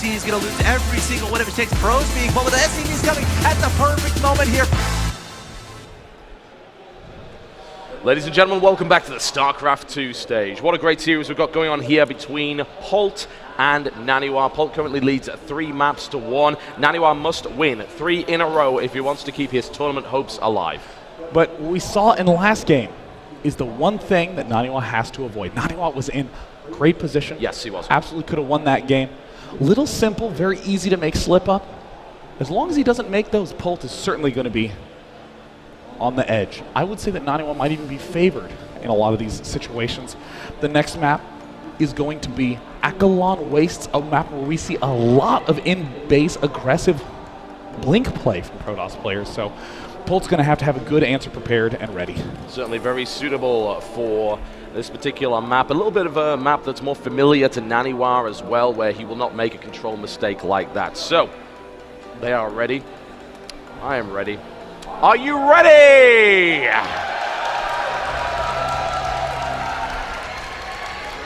SCV is going to lose every single one of his takes. Pros being pulled, but the SCV is coming at the perfect moment here. Ladies and gentlemen, welcome back to the StarCraft 2 stage. What a great series we've got going on here between Polt and Naniwa. Polt currently leads 3 maps to 1. Naniwa must win 3 in a row if he wants to keep his tournament hopes alive. But what we saw in the last game is the one thing that Naniwa has to avoid. Naniwa was in great position. Yes, he was. Absolutely could have won that game. Little simple, very easy to make slip up. As long as he doesn't make those, Polt is certainly going to be on the edge. I would say that Naniwa might even be favored in a lot of these situations. The next map is going to be Akalon Wastes, a map where we see a lot of in-base aggressive blink play from Protoss players. So Polt's going to have a good answer prepared and ready. Certainly very suitable for this particular map. A little bit of a map that's more familiar to Naniwa as well, where he will not make a control mistake like that. So, they are ready. I am ready. Are you ready?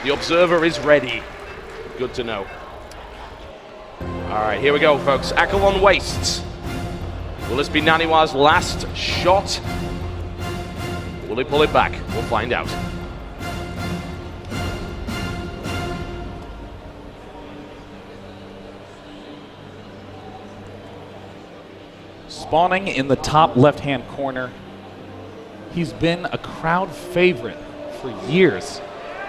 The observer is ready. Good to know. All right, here we go, folks. Akalon Wastes. Will this be Naniwa's last shot? Will he pull it back? We'll find out. Spawning in the top left-hand corner. He's been a crowd favorite for years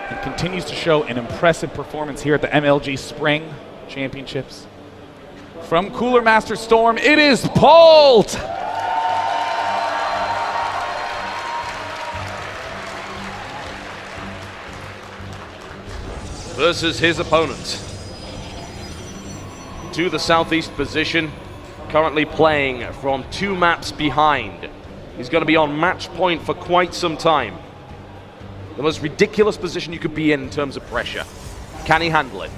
and continues to show an impressive performance here at the MLG Spring Championships. From Cooler Master Storm, it is Polt! Versus his opponent. To the southeast position, currently playing from 2 maps behind. He's going to be on match point for quite some time. The most ridiculous position you could be in terms of pressure. Can he handle it?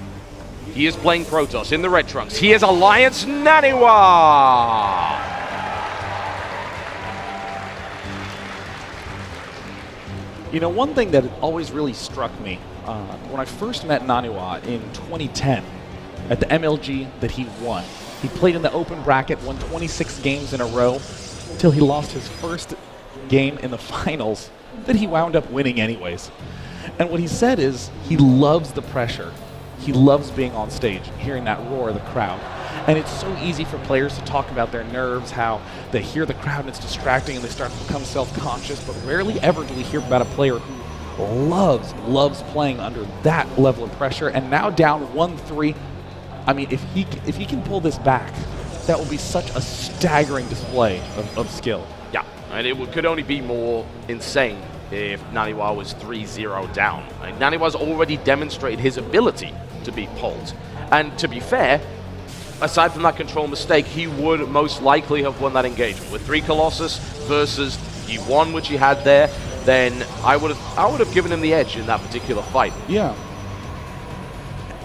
He is playing Protoss in the red trunks. He is Alliance Naniwa! You know, one thing that always really struck me when I first met Naniwa in 2010 at the MLG that he won. He played in the open bracket, won 26 games in a row, until he lost his first game in the finals that he wound up winning anyways. And what he said is he loves the pressure. He loves being on stage, hearing that roar of the crowd. And it's so easy for players to talk about their nerves, how they hear the crowd and it's distracting and they start to become self-conscious, but rarely ever do we hear about a player who loves playing under that level of pressure. And now down 1-3, I mean, if he can pull this back, that will be such a staggering display of skill. Yeah, and it could only be more insane if Naniwa was 3-0 down. And Naniwa's already demonstrated his ability to beat Polt. And to be fair, aside from that control mistake, he would most likely have won that engagement. With 3 Colossus versus he won, which he had there, then I would have given him the edge in that particular fight. Yeah.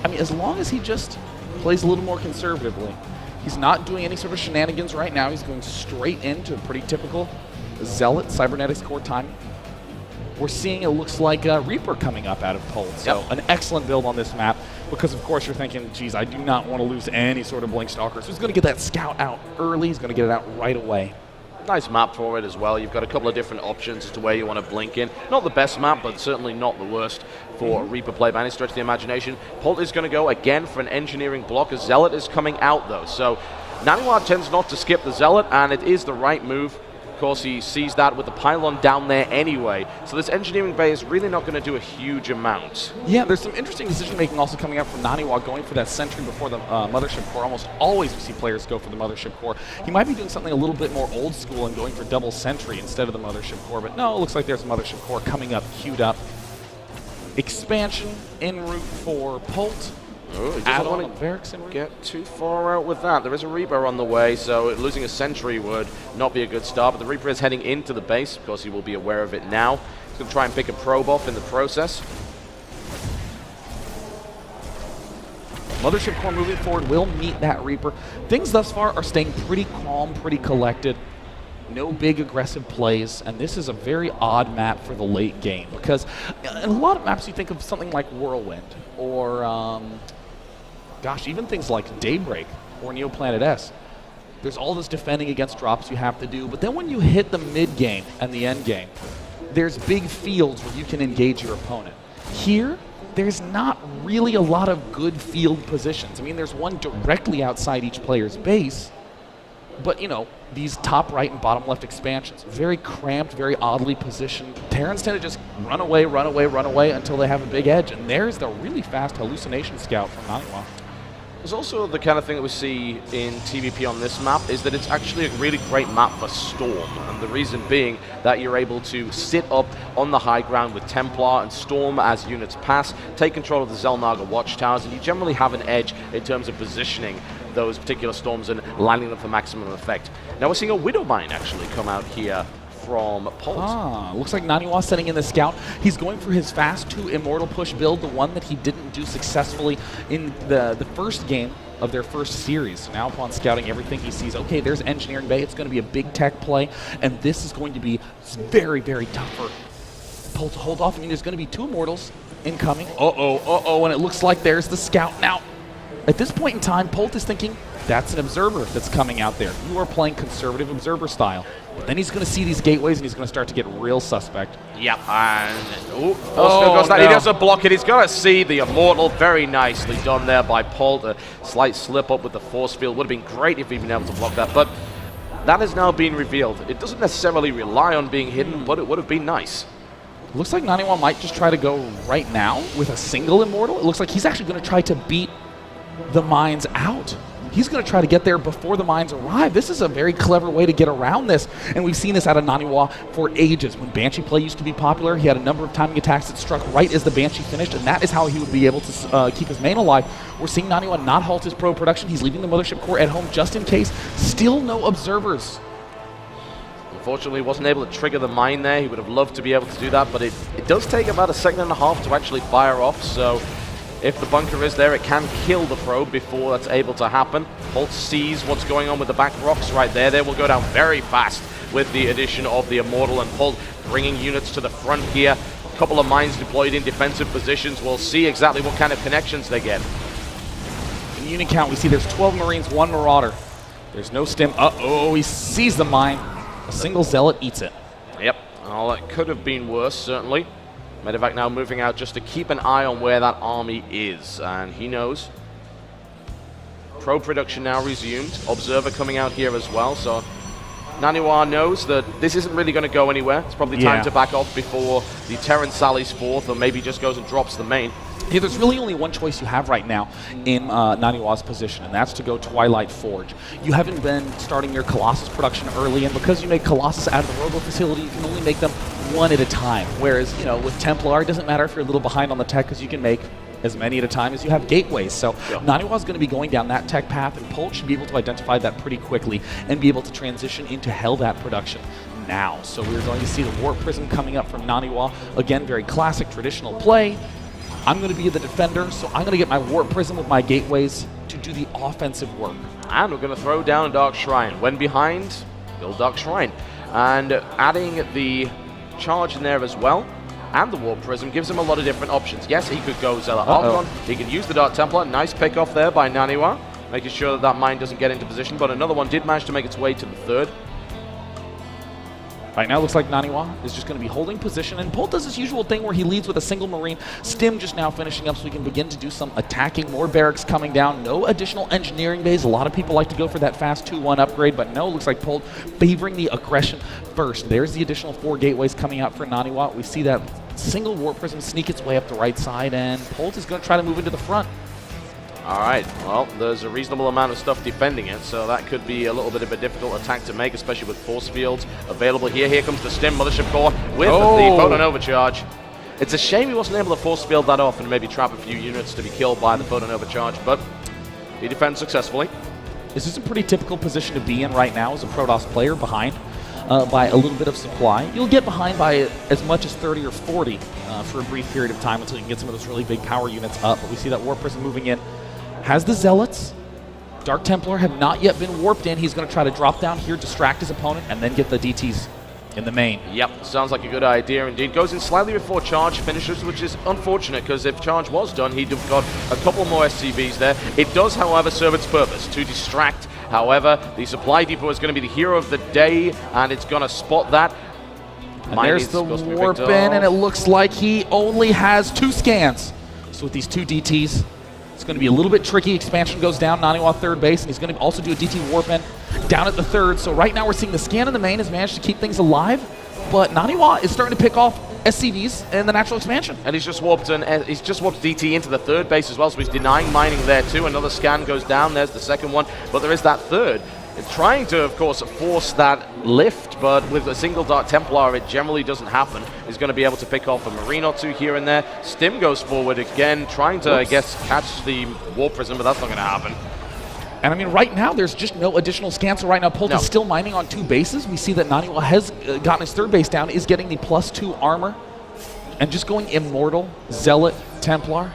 I mean, as long as he just plays a little more conservatively. He's not doing any sort of shenanigans right now. He's going straight into a pretty typical Zealot Cybernetics core timing. We're seeing it looks like a Reaper coming up out of Polt. So an excellent build on this map because, of course, you're thinking, geez, I do not want to lose any sort of Blink Stalker. So he's going to get that scout out early. He's going to get it out right away. Nice map for it as well. You've got a couple of different options as to where you want to blink in. Not the best map, but certainly not the worst for Reaper play by any stretch of the imagination. Polt is going to go again for an engineering block. A Zealot is coming out, though. So Naniwa tends not to skip the Zealot, and it is the right move. Of course, he sees that with the pylon down there anyway. So this engineering bay is really not going to do a huge amount. Yeah, there's some interesting decision-making also coming out from Naniwa going for that sentry before the Mothership Core. Almost always we see players go for the Mothership Core. He might be doing something a little bit more old school and going for double sentry instead of the Mothership Core, but no, it looks like there's a Mothership Core coming up, queued up. Expansion en route for Polt. Oh, he doesn't want to get too far out with that. There is a Reaper on the way, so losing a sentry would not be a good start. But the Reaper is heading into the base. Of course, he will be aware of it now. He's going to try and pick a probe off in the process. Mothership Core moving forward will meet that Reaper. Things thus far are staying pretty calm, pretty collected. No big aggressive plays, and this is a very odd map for the late game because in a lot of maps you think of something like Whirlwind or gosh, even things like Daybreak or Neoplanet S. There's all this defending against drops you have to do, but then when you hit the mid game and the end game, there's big fields where you can engage your opponent. Here, there's not really a lot of good field positions. I mean, there's one directly outside each player's base, but you know, these top right and bottom left expansions, very cramped, very oddly positioned. Terrans tend to just run away until they have a big edge, and there's the really fast hallucination scout from Naniwa. There's also the kind of thing that we see in TVP on this map is that it's actually a really great map for Storm, and the reason being that you're able to sit up on the high ground with Templar and Storm as units pass, take control of the Xel'Naga watchtowers, and you generally have an edge in terms of positioning those particular storms and landing them for maximum effect. Now we're seeing a Widowmine actually come out here from Polt. Looks like Naniwa setting in the scout. He's going for his fast 2 Immortal push build, the one that he didn't do successfully in the first game of their first series. So now upon scouting everything, he sees, okay, there's Engineering Bay. It's going to be a big tech play, and this is going to be very, very tough for Polt to hold off. I mean, there's going to be 2 Immortals incoming. And it looks like there's the scout. Now, at this point in time, Polt is thinking, that's an observer that's coming out there. You are playing conservative observer style. Then he's going to see these gateways, and he's going to start to get real suspect. Yep, and still goes that. No. He doesn't block it. He's got to see the Immortal. Very nicely done there by Polt. A slight slip up with the force field. Would have been great if he'd been able to block that, but that has now been revealed. It doesn't necessarily rely on being hidden, but it would have been nice. Looks like Naniwa might just try to go right now with a single Immortal. It looks like he's actually going to try to beat the mines out. He's going to try to get there before the mines arrive. This is a very clever way to get around this, and we've seen this out of Naniwa for ages. When Banshee play used to be popular, he had a number of timing attacks that struck right as the Banshee finished, and that is how he would be able to keep his main alive. We're seeing Naniwa not halt his pro production. He's leaving the Mothership Core at home just in case. Still no observers. Unfortunately, he wasn't able to trigger the mine there. He would have loved to be able to do that, but it does take about a second and a half to actually fire off, so if the bunker is there, it can kill the probe before that's able to happen. Polt sees what's going on with the back rocks right there. They will go down very fast with the addition of the Immortal, and Polt bringing units to the front here. A couple of mines deployed in defensive positions. We'll see exactly what kind of connections they get. In the unit count, we see there's 12 Marines, 1 Marauder. There's no stim. He sees the mine. A single Zealot eats it. Yep, well, that could have been worse, certainly. Medevac now moving out just to keep an eye on where that army is, and he knows. Pro production now resumed. Observer coming out here as well, so Naniwa knows that this isn't really going to go anywhere. It's probably time to back off before the Terran sallies forth, or maybe just goes and drops the main. Yeah, there's really only one choice you have right now in Naniwa's position, and that's to go Twilight Forge. You haven't been starting your Colossus production early, and because you make Colossus out of the Robo facility, you can only make them one at a time. Whereas, you know, with Templar, it doesn't matter if you're a little behind on the tech, because you can make as many at a time as you have gateways. So Naniwa's going to be going down that tech path, and Polt should be able to identify that pretty quickly and be able to transition into Hellbat production now. So we're going to see the Warp Prism coming up from Naniwa. Again, very classic, traditional play. I'm going to be the defender, so I'm going to get my Warp Prism with my gateways to do the offensive work. And we're going to throw down Dark Shrine. When behind, build Dark Shrine. And adding the charge in there as well, and the Warp Prism, gives him a lot of different options. Yes, he could go Zealot Archon. He can use the Dark Templar. Nice pick off there by Naniwa, making sure that that mine doesn't get into position, but another one did manage to make its way to the third. Right now, looks like Naniwa is just going to be holding position, and Polt does his usual thing where he leads with a single Marine. Stim just now finishing up so we can begin to do some attacking. More barracks coming down. No additional engineering bays. A lot of people like to go for that fast 2-1 upgrade, but no, looks like Polt favoring the aggression first. There's the additional 4 gateways coming out for Naniwa. We see that single Warp Prism sneak its way up the right side, and Polt is going to try to move into the front. All right, well, there's a reasonable amount of stuff defending it, so that could be a little bit of a difficult attack to make, especially with force fields available here. Here comes the Stim Mothership Core with the Photon Overcharge. It's a shame he wasn't able to force field that off and maybe trap a few units to be killed by the Photon Overcharge, but he defends successfully. This is a pretty typical position to be in right now as a Protoss player, behind by a little bit of supply. You'll get behind by as much as 30 or 40 for a brief period of time until you can get some of those really big power units up, but we see that Warp Prism moving in. Has the Zealots. Dark Templar have not yet been warped in. He's going to try to drop down here, distract his opponent, and then get the DTs. in the main. Yep, sounds like a good idea indeed. Goes in slightly before charge finishes, which is unfortunate because if charge was done, he'd have got a couple more SCVs there. It does, however, serve its purpose to distract. However, the supply depot is going to be the hero of the day, and it's going to spot that. And there's the warp in, and it looks like he only has 2 scans. So with these 2 DTs, it's going to be a little bit tricky. Expansion goes down, Naniwa third base, and he's going to also do a DT warp in down at the third. So right now we're seeing the scan in the main has managed to keep things alive, but Naniwa is starting to pick off SCVs and the natural expansion. And he's just warped DT into the third base as well, so he's denying mining there too. Another scan goes down, there's the second one, but there is that third. It's trying to, of course, force that lift, but with a single Dark Templar, it generally doesn't happen. He's going to be able to pick off a Marine or 2 here and there. Stim goes forward again, trying to, I guess, catch the Warp Prism, but that's not going to happen. And I mean, right now, there's just no additional scans. So right now, Polt is still mining on 2 bases. We see that Naniwa has gotten his third base down, is getting the +2 armor, and just going Immortal, Zealot, Templar.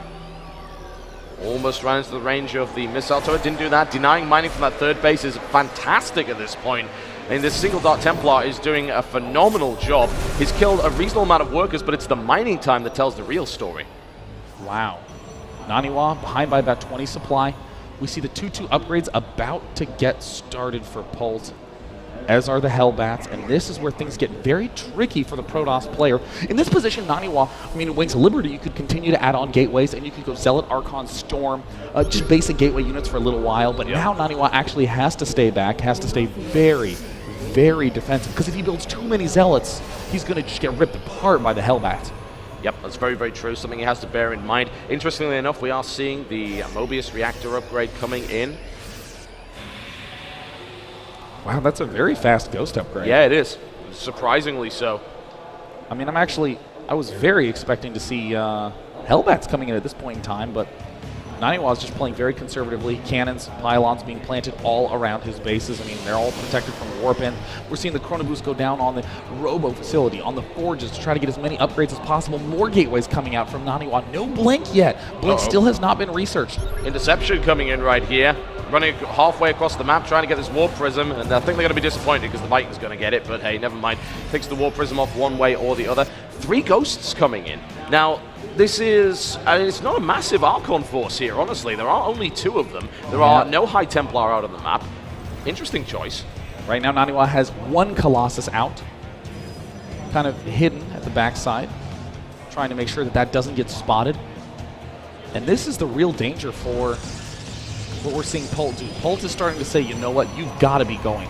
Almost ran into the range of the missile turret, didn't do that. Denying mining from that third base is fantastic at this point. And this single Dark Templar is doing a phenomenal job. He's killed a reasonable amount of workers, but it's the mining time that tells the real story. Wow. Naniwa behind by about 20 supply. We see the 2-2 upgrades about to get started for Polt, as are the Hellbats, and this is where things get very tricky for the Protoss player. In this position, Naniwa, I mean, Wings of Liberty, you could continue to add on gateways, and you could go Zealot, Archon, Storm, just basic gateway units for a little while, but now Naniwa actually has to stay back, has to stay very, very defensive, because if he builds too many Zealots, he's going to just get ripped apart by the Hellbats. Yep, that's very, very true. Something he has to bear in mind. Interestingly enough, we are seeing the Mobius reactor upgrade coming in. Wow, that's a very fast Ghost upgrade. Yeah, it is. Surprisingly so. I mean, I was very expecting to see Hellbats coming in at this point in time, but Naniwa is just playing very conservatively. Cannons, pylons being planted all around his bases. I mean, they're all protected from warp in. We're seeing the Chrono Boost go down on the Robo facility, on the forges, to try to get as many upgrades as possible. More gateways coming out from Naniwa. No Blink yet. Blink still has not been researched. Interception coming in right here. Running halfway across the map, trying to get this Warp Prism, and I think they're going to be disappointed because the Viking's going to get it, but hey, never mind. Picks the Warp Prism off one way or the other. 3 Ghosts coming in. Now, this is, it's not a massive Archon force here, honestly. There are only 2 of them. There are no High Templar out on the map. Interesting choice. Right now, Naniwa has 1 Colossus out, kind of hidden at the backside, trying to make sure that that doesn't get spotted. And this is the real danger for what we're seeing Polt do. Polt is starting to say, you know what, you've got to be going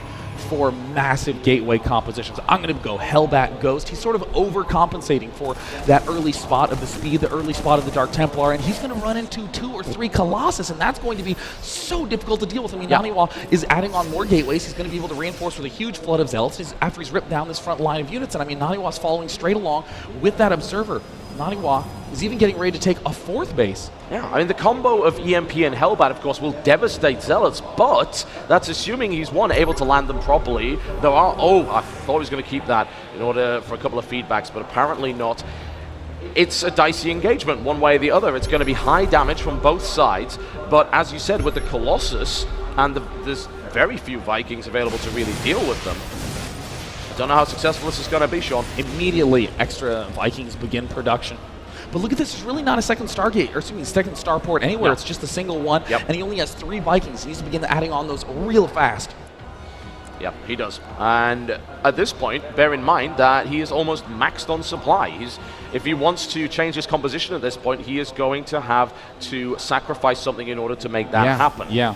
for massive gateway compositions. I'm going to go Hellbat Ghost. He's sort of overcompensating for that early spot of the speed, the early spot of the Dark Templar, and he's going to run into 2 or 3 Colossus, and that's going to be so difficult to deal with. I mean, Naniwa is adding on more gateways. He's going to be able to reinforce with a huge flood of Zealots after he's ripped down this front line of units, and I mean, Naniwa's following straight along with that Observer. Naniwa is even getting ready to take a 4th base. Yeah, I mean, the combo of EMP and Hellbat, of course, will devastate Zealots, but that's assuming he's, able to land them properly. There are, I thought he was going to keep that in order for a couple of feedbacks, but apparently not. It's a dicey engagement, one way or the other. It's going to be high damage from both sides, but as you said, with the Colossus, and there's very few Vikings available to really deal with them. I don't know how successful this is going to be, Sean. Immediately, extra Vikings begin production. But look at this, it's really not a second Stargate, or excuse me, second starport anywhere. It's just a single one, and he only has 3 Vikings. He needs to begin adding on those real fast. Yep, he does. And at this point, bear in mind that he is almost maxed on supply. If he wants to change his composition at this point, he is going to have to sacrifice something in order to make that happen. Yeah.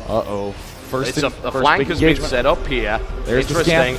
Uh-oh. A flank has been set up here. There's interesting.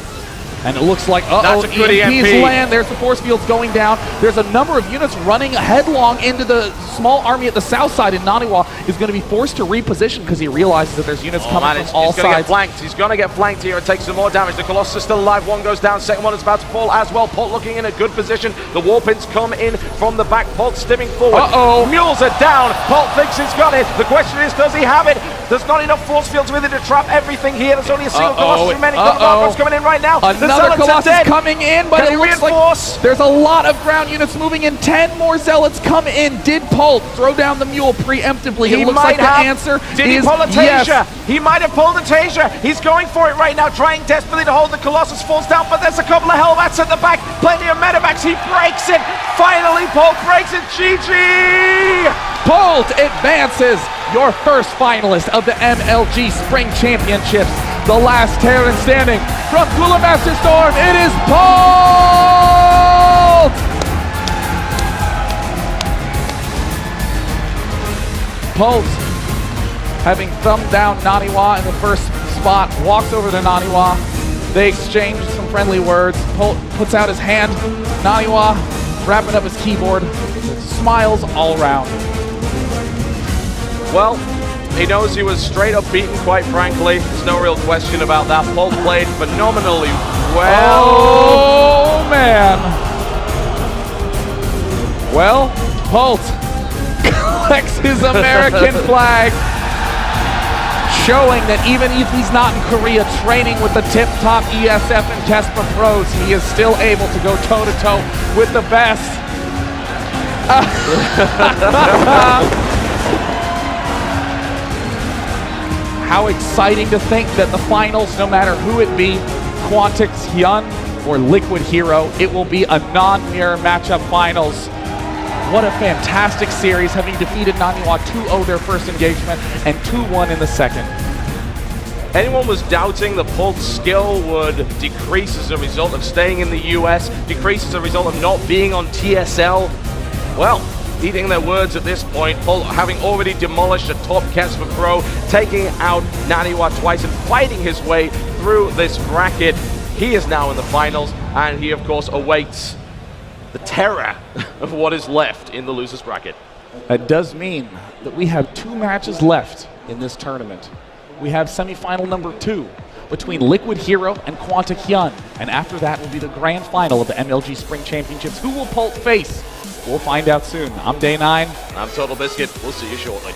And it looks like, That's a good EMPs land. There's the force fields going down. There's a number of units running headlong into the small army at the south side, and Naniwa is going to be forced to reposition because he realizes that there's units coming from all sides. He's going to get flanked here and take some more damage. The Colossus is still alive. 1 goes down. Second one is about to fall as well. Polt looking in a good position. The Warpins come in from the back. Polt stimming forward. Mules are down. Polt thinks he's got it. The question is, does he have it? There's not enough force fields with it to trap everything here. There's only a single Colossus remaining. What's coming in right now? Another Zealots are Colossus dead. coming in, but Can it he looks reinforce? like there's a lot of ground units moving in. 10 more Zealots come in. Did Pult throw down the mule preemptively? He It looks might like the have. answer Did he is pull a yes. Tasia? He might have pulled a Tasia. He's going for it right now, trying desperately to hold the Colossus. Falls down, but there's a couple of Hellbats at the back. Plenty of Medivacs. He breaks it. Finally, Pult breaks it. GG! Pult advances, your first finalist of the MLG Spring Championships. The last Terran standing from Cooler Master Storm. It is Pult! Pult, having thumbed down Naniwa in the first spot, walks over to Naniwa. They exchange some friendly words. Pult puts out his hand. Naniwa wrapping up his keyboard. Smiles all around. Well, he knows he was straight up beaten, quite frankly. There's no real question about that. Pult played phenomenally well. Oh, man. Well, Pult collects his American flag, showing that even if he's not in Korea training with the tip-top ESF and Kespa pros, he is still able to go toe-to-toe with the best. How exciting to think that the finals, no matter who it be, Quantix Hyun or Liquid Hero, it will be a non-mirror matchup finals. What a fantastic series, having defeated Naniwa 2-0 their first engagement and 2-1 in the second. Anyone was doubting that Pult's skill would decrease as a result of staying in the US, decrease as a result of not being on TSL? Well, eating their words at this point, Pult having already demolished a top Kesper Pro, taking out Naniwa twice and fighting his way through this bracket. He is now in the finals, and he of course awaits the terror of what is left in the losers bracket. That does mean that we have 2 matches left in this tournament. We have semifinal number 2 between Liquid Hero and Quantix Hyun, and after that will be the grand final of the MLG Spring Championships. Who will Pult face? We'll find out soon. I'm Day9. I'm Total Biscuit. We'll see you shortly.